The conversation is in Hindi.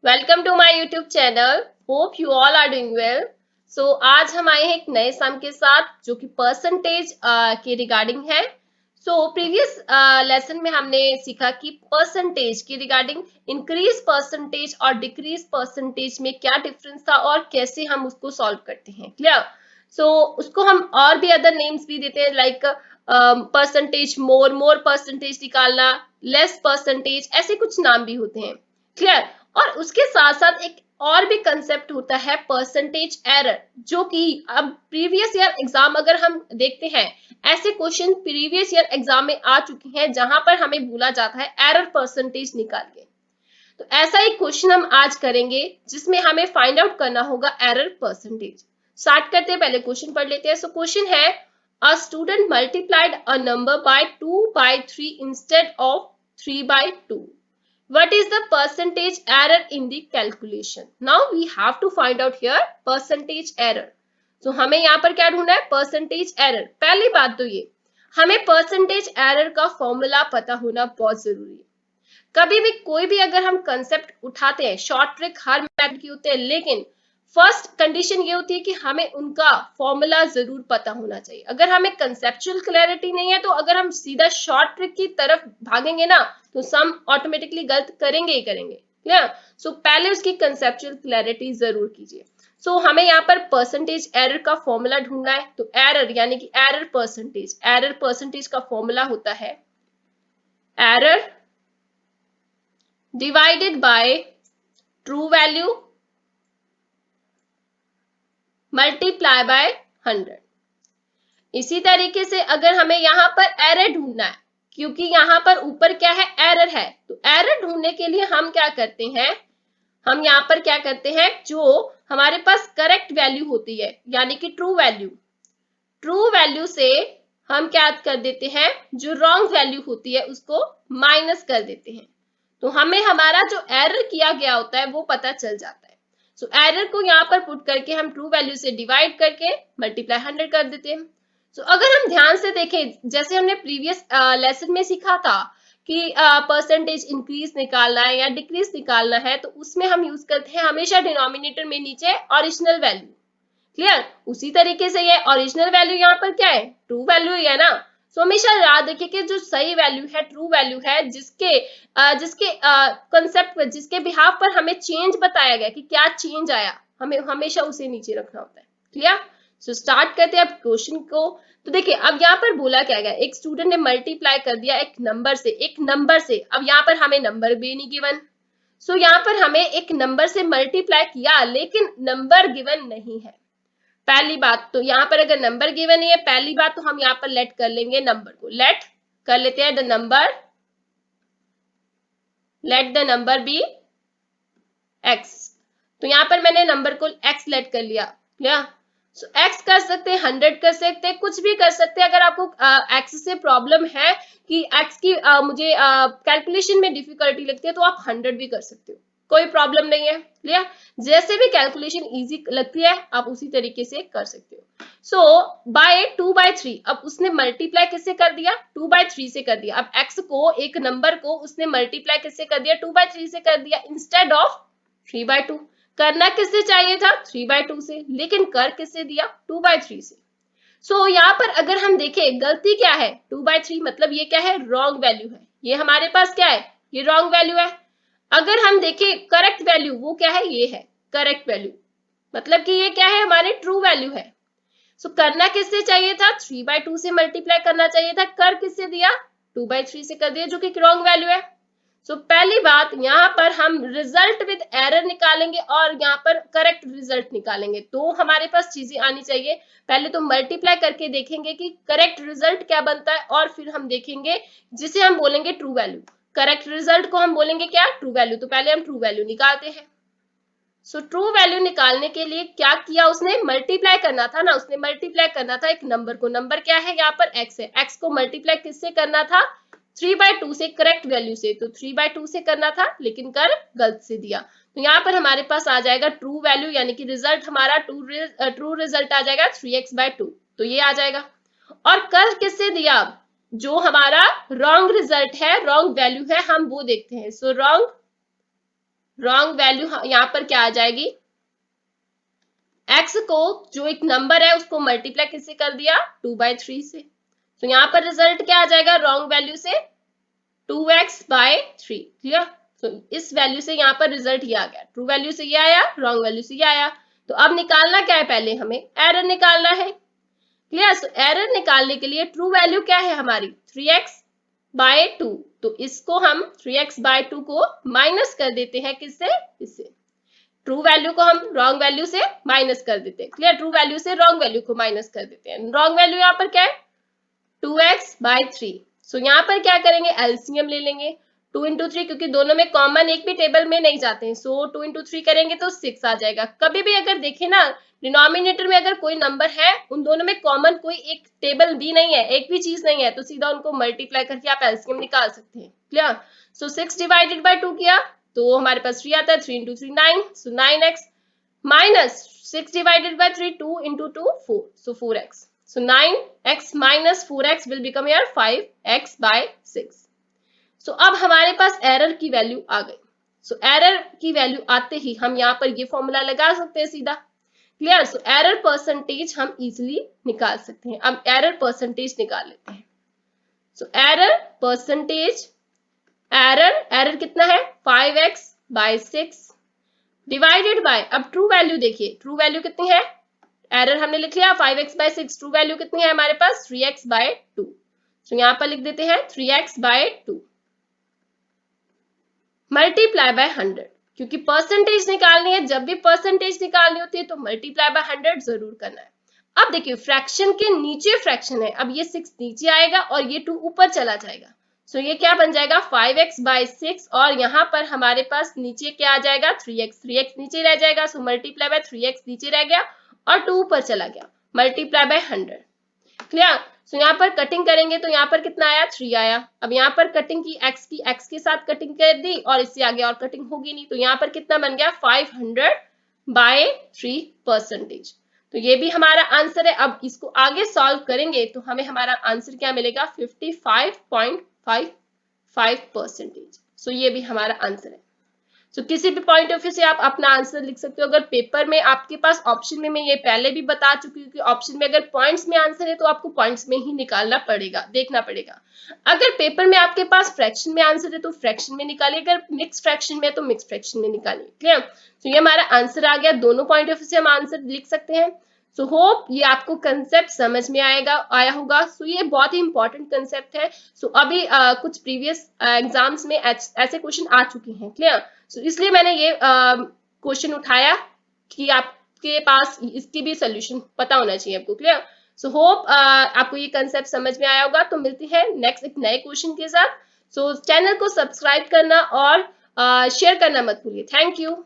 Welcome to my YouTube channel. Hope you all are doing well. So आज हम आए हैं एक नए सम के साथ जो कि परसेंटेज के रिगार्डिंग है। सो प्रीवियस लेसन में हमने सीखा कि परसेंटेज के रिगार्डिंग इंक्रीज परसेंटेज और डिक्रीज परसेंटेज में क्या डिफरेंस था और कैसे हम उसको सॉल्व करते हैं। क्लियर? सो उसको हम और भी अदर नेम्स भी देते हैं, लाइक परसेंटेज मोर परसेंटेज निकालना, लेस परसेंटेज, ऐसे कुछ नाम भी होते हैं। क्लियर? और उसके साथ साथ एक और भी कंसेप्ट होता है परसेंटेज एरर, जो कि अब प्रीवियस ईयर एग्जाम अगर हम देखते हैं, ऐसे क्वेश्चन प्रीवियस ईयर एग्जाम में आ चुके हैं जहां पर हमें बोला जाता है एरर परसेंटेज निकालिए। तो ऐसा एक क्वेश्चन हम आज करेंगे जिसमें हमें फाइंड आउट करना होगा एरर परसेंटेज। स्टार्ट करते हैं, पहले क्वेश्चन पढ़ लेते हैं। सो क्वेश्चन है, a student multiplied a number by 2/3 instead of 3/2. What is the percentage error in the calculation? Now we have to find out here percentage error. So हमें यहाँ पर क्या ढूंढना है? percentage error. पहली बात तो ये, हमें percentage error का फॉर्मूला पता होना बहुत जरूरी है। कभी भी कोई भी अगर हम कंसेप्ट उठाते हैं, शॉर्ट ट्रिक हर मेथड की होते हैं, लेकिन फर्स्ट कंडीशन ये होती है कि हमें उनका फॉर्मूला जरूर पता होना चाहिए। अगर हमें कंसेप्चुअल क्लैरिटी नहीं है तो अगर हम सीधा शॉर्ट ट्रिक की तरफ भागेंगे ना तो सम ऑटोमेटिकली गलत करेंगे ही करेंगे। क्लियर? सो पहले उसकी कंसेप्चुअल क्लैरिटी जरूर कीजिए। सो हमें यहाँ पर परसेंटेज एरर का फॉर्मूला ढूंढना है। तो एरर यानी कि एरर परसेंटेज का फॉर्मूला होता है error divided by true value multiply by 100। इसी तरीके से अगर हमें यहाँ पर एरर ढूंढना है, क्योंकि यहाँ पर ऊपर क्या है? एरर है। तो एरर ढूंढने के लिए हम क्या करते हैं? हम यहाँ पर क्या करते हैं, जो हमारे पास करेक्ट वैल्यू होती है यानी कि ट्रू वैल्यू से हम क्या कर देते हैं? जो रॉन्ग वैल्यू होती है उसको माइनस कर देते हैं। तो हमें हमारा जो एरर किया गया होता है वो पता चल जाता है। सो एरर को यहाँ पर पुट करके हम ट्रू वैल्यू से डिवाइड करके मल्टीप्लाई 100 कर देते हैं। सो अगर हम ध्यान से देखें, जैसे हमने प्रीवियस लेसन में सीखा था कि परसेंटेज इंक्रीज निकालना है या डिक्रीज निकालना है, तो उसमें हम यूज करते हैं हमेशा डिनोमिनेटर में नीचे ओरिजिनल वैल्यू। क्लियर? उसी तरीके से ये ओरिजिनल वैल्यू यहाँ पर क्या है? ट्रू वैल्यू ही है ना। सो हमेशा याद रखिए कि जो सही वैल्यू है, ट्रू वैल्यू है, जिसके कंसेप्ट पर, जिसके बिहाफ पर हमें चेंज बताया गया कि क्या चेंज आया, हमें हमेशा उसे नीचे रखना होता है। क्लियर? सो स्टार्ट करते हैं अब क्वेश्चन को। तो देखिए अब यहाँ पर बोला क्या गया, एक स्टूडेंट ने मल्टीप्लाई कर दिया एक नंबर से। अब यहाँ पर हमें नंबर भी नहीं गिवन। सो यहाँ पर हमें एक नंबर से मल्टीप्लाई किया लेकिन नंबर गिवन नहीं है। पहली बात तो यहाँ पर अगर नंबर गिवन है, पहली बात तो हम यहाँ पर लेट कर लेंगे नंबर को, लेट कर लेते हैं let the number be x। तो यहाँ पर मैंने नंबर को x लेट कर लिया। क्लियर? सो x कर सकते हैं, 100 कर सकते हैं, कुछ भी कर सकते हैं। अगर आपको x से प्रॉब्लम है कि x की मुझे कैलकुलेशन में डिफिकल्टी लगती है तो आप 100 भी कर सकते हो, कोई प्रॉब्लम नहीं है। क्लियर? जैसे भी कैलकुलेशन इजी लगती है आप उसी तरीके से कर सकते हो। सो बाय 2/3, अब उसने मल्टीप्लाई किससे कर दिया? 2/3 से कर दिया। अब x को, एक नंबर को उसने मल्टीप्लाई किससे कर दिया? 2/3 से कर दिया इंस्टेड ऑफ 3/2। करना किससे चाहिए था? 3/2 से, लेकिन कर किससे दिया? 2/3 से। सो यहाँ पर अगर हम देखें गलती क्या है? 2/3 मतलब ये क्या है? रॉन्ग वैल्यू है। ये हमारे पास क्या है? ये रॉन्ग वैल्यू है। अगर हम देखें करेक्ट वैल्यू, वो क्या है? ये है करेक्ट वैल्यू, मतलब कि ये क्या है? हमारे ट्रू वैल्यू है। सो करना किससे चाहिए था? 3/2 से मल्टीप्लाई करना चाहिए था। कर किससे दिया? 2/3 से कर दिया, जो कि रॉन्ग वैल्यू है। सो पहली बात, यहाँ पर हम रिजल्ट विद एरर निकालेंगे और यहाँ पर करेक्ट रिजल्ट निकालेंगे। तो हमारे पास चीजें आनी चाहिए। पहले तो मल्टीप्लाई करके देखेंगे कि करेक्ट रिजल्ट क्या बनता है, और फिर हम देखेंगे जिसे हम बोलेंगे ट्रू वैल्यू। करेक्ट रिजल्ट को हम बोलेंगे क्या? True value. तो पहले हम ट्रू वैल्यू निकालते हैं। सो ट्रू वैल्यू निकालने के लिए क्या किया उसने? मल्टीप्लाई करना था ना, उसने मल्टीप्लाई करना था एक नंबर को। नंबर क्या है? यहाँ पर x है। x को मल्टीप्लाई किससे करना था? 3/2 से, करेक्ट वैल्यू से। तो 3/2 से करना था, लेकिन कर गलत से दिया। तो यहाँ पर हमारे पास आ जाएगा ट्रू वैल्यू, यानी कि रिजल्ट हमारा ट्रू रिजल्ट आ जाएगा 3x/2। तो ये आ जाएगा। और कर किससे दिया? जो हमारा रॉन्ग रिजल्ट है, रॉन्ग वैल्यू है, हम वो देखते हैं। सो रॉन्ग रॉन्ग वैल्यू यहाँ पर क्या आ जाएगी, x को जो एक नंबर है उसको मल्टीप्लाई किससे कर दिया, 2/3 से। तो यहाँ पर रिजल्ट क्या आ जाएगा, रॉन्ग वैल्यू से 2x/3। क्लियर। तो इस वैल्यू से यहाँ पर रिजल्ट ये आ गया, ट्रू वैल्यू से ये आया, रॉन्ग वैल्यू से ये आया। तो अब निकालना क्या है, पहले हमें एरर निकालना है। क्लियर। तो एरर निकालने के लिए ट्रू वैल्यू क्या है हमारी, 3x/2। तो इसको हम 3x/2 को माइनस कर देते हैं, किससे, इससे। ट्रू वैल्यू को हम रॉन्ग वैल्यू से माइनस कर देते हैं। क्लियर। ट्रू वैल्यू से रॉन्ग वैल्यू को माइनस कर देते हैं। रॉन्ग वैल्यू यहाँ पर क्या है, 2x/3। सो यहाँ पर क्या करेंगे, एलसीएम ले लेंगे 2 into 3, क्योंकि दोनों में कॉमन एक भी टेबल में नहीं जाते हैं। सो 2 into 3 करेंगे तो 6 आ जाएगा। कभी भी अगर देखें ना, डिनोमिनेटर में अगर कोई नंबर है, उन दोनों में कॉमन कोई एक टेबल भी नहीं है, एक भी चीज नहीं है, तो सीधा उनको मल्टीप्लाई करके आप एलसीएम निकाल सकते हैं। क्लियर। सो 6 डिवाइडेड बाय 2 किया तो हमारे पास 3 आता है, 3 into 3 9, so 9x minus 6 divided by 3 2 into 2 4, so 4x. So 9x minus 4x will become here 5x/6. So अब हमारे पास एरर की वैल्यू आ गई। So एरर की वैल्यू आते ही हम यहाँ पर ये फॉर्मूला लगा सकते हैं सीधा। क्लियर। सो एरर परसेंटेज हम इजिली निकाल सकते हैं। अब एरर परसेंटेज निकाल लेते हैं। सो एरर परसेंटेज, एरर कितना है, 5x/6 डिवाइडेड बाय, अब ट्रू वैल्यू देखिए, ट्रू वैल्यू कितनी है, एरर हमने लिख लिया 5x/6, ट्रू वैल्यू कितनी है हमारे पास, 3x/2। तो यहां पर लिख देते हैं 3x/2 मल्टीप्लाई बाय 100, क्योंकि परसेंटेज निकालनी है। जब भी परसेंटेज निकालनी होती है तो मल्टीप्लाई बाय 100 जरूर करना है। अब देखिए फ्रैक्शन के नीचे फ्रैक्शन है, अब ये 6 नीचे आएगा और ये 2 ऊपर चला जाएगा। सो ये क्या बन जाएगा, 5x/6, और यहाँ पर हमारे पास नीचे क्या आ जाएगा, 3x नीचे रह जाएगा। सो मल्टीप्लाई बाय 3x नीचे रह गया और 2 ऊपर चला गया, मल्टीप्लाई बाय 100। क्लियर। सो यहाँ पर कटिंग करेंगे तो यहाँ पर कितना आया, 3 आया। अब यहाँ पर कटिंग की x के साथ कटिंग कर दी और इससे आगे और कटिंग होगी नहीं, तो यहाँ पर कितना बन गया, 500/3 परसेंटेज। तो ये भी हमारा आंसर है। अब इसको आगे सॉल्व करेंगे तो हमें हमारा आंसर क्या मिलेगा, 55.55%। सो ये भी हमारा आंसर है। सो किसी भी पॉइंट ऑफ व्यू से आप अपना आंसर लिख सकते हो। अगर पेपर में आपके पास ऑप्शन में, मैं ये पहले भी बता चुकी हूँ कि ऑप्शन में अगर पॉइंट्स में आंसर है तो आपको पॉइंट्स में ही निकालना पड़ेगा, देखना पड़ेगा। अगर पेपर में आपके पास फ्रैक्शन में आंसर है तो फ्रैक्शन में निकालिए, अगर मिक्स फ्रैक्शन में है तो मिक्स फ्रैक्शन में निकालिए। क्लियर। तो ये हमारा आंसर आ गया, दोनों पॉइंट ऑफ व्यू से हम आंसर लिख सकते हैं। सो होप ये आपको कंसेप्ट समझ में आया होगा। सो ये बहुत ही इंपॉर्टेंट कंसेप्ट है। सो अभी कुछ प्रीवियस एग्जाम्स में ऐसे क्वेश्चन आ चुके हैं। क्लियर। सो इसलिए मैंने ये क्वेश्चन उठाया कि आपके पास इसकी भी सोल्यूशन पता होना चाहिए आपको। क्लियर। सो होप आपको ये कंसेप्ट समझ में आया होगा। तो मिलते हैं नेक्स्ट एक नए क्वेश्चन के साथ। सो चैनल को सब्सक्राइब करना और शेयर करना मत भूलिए। Thank you.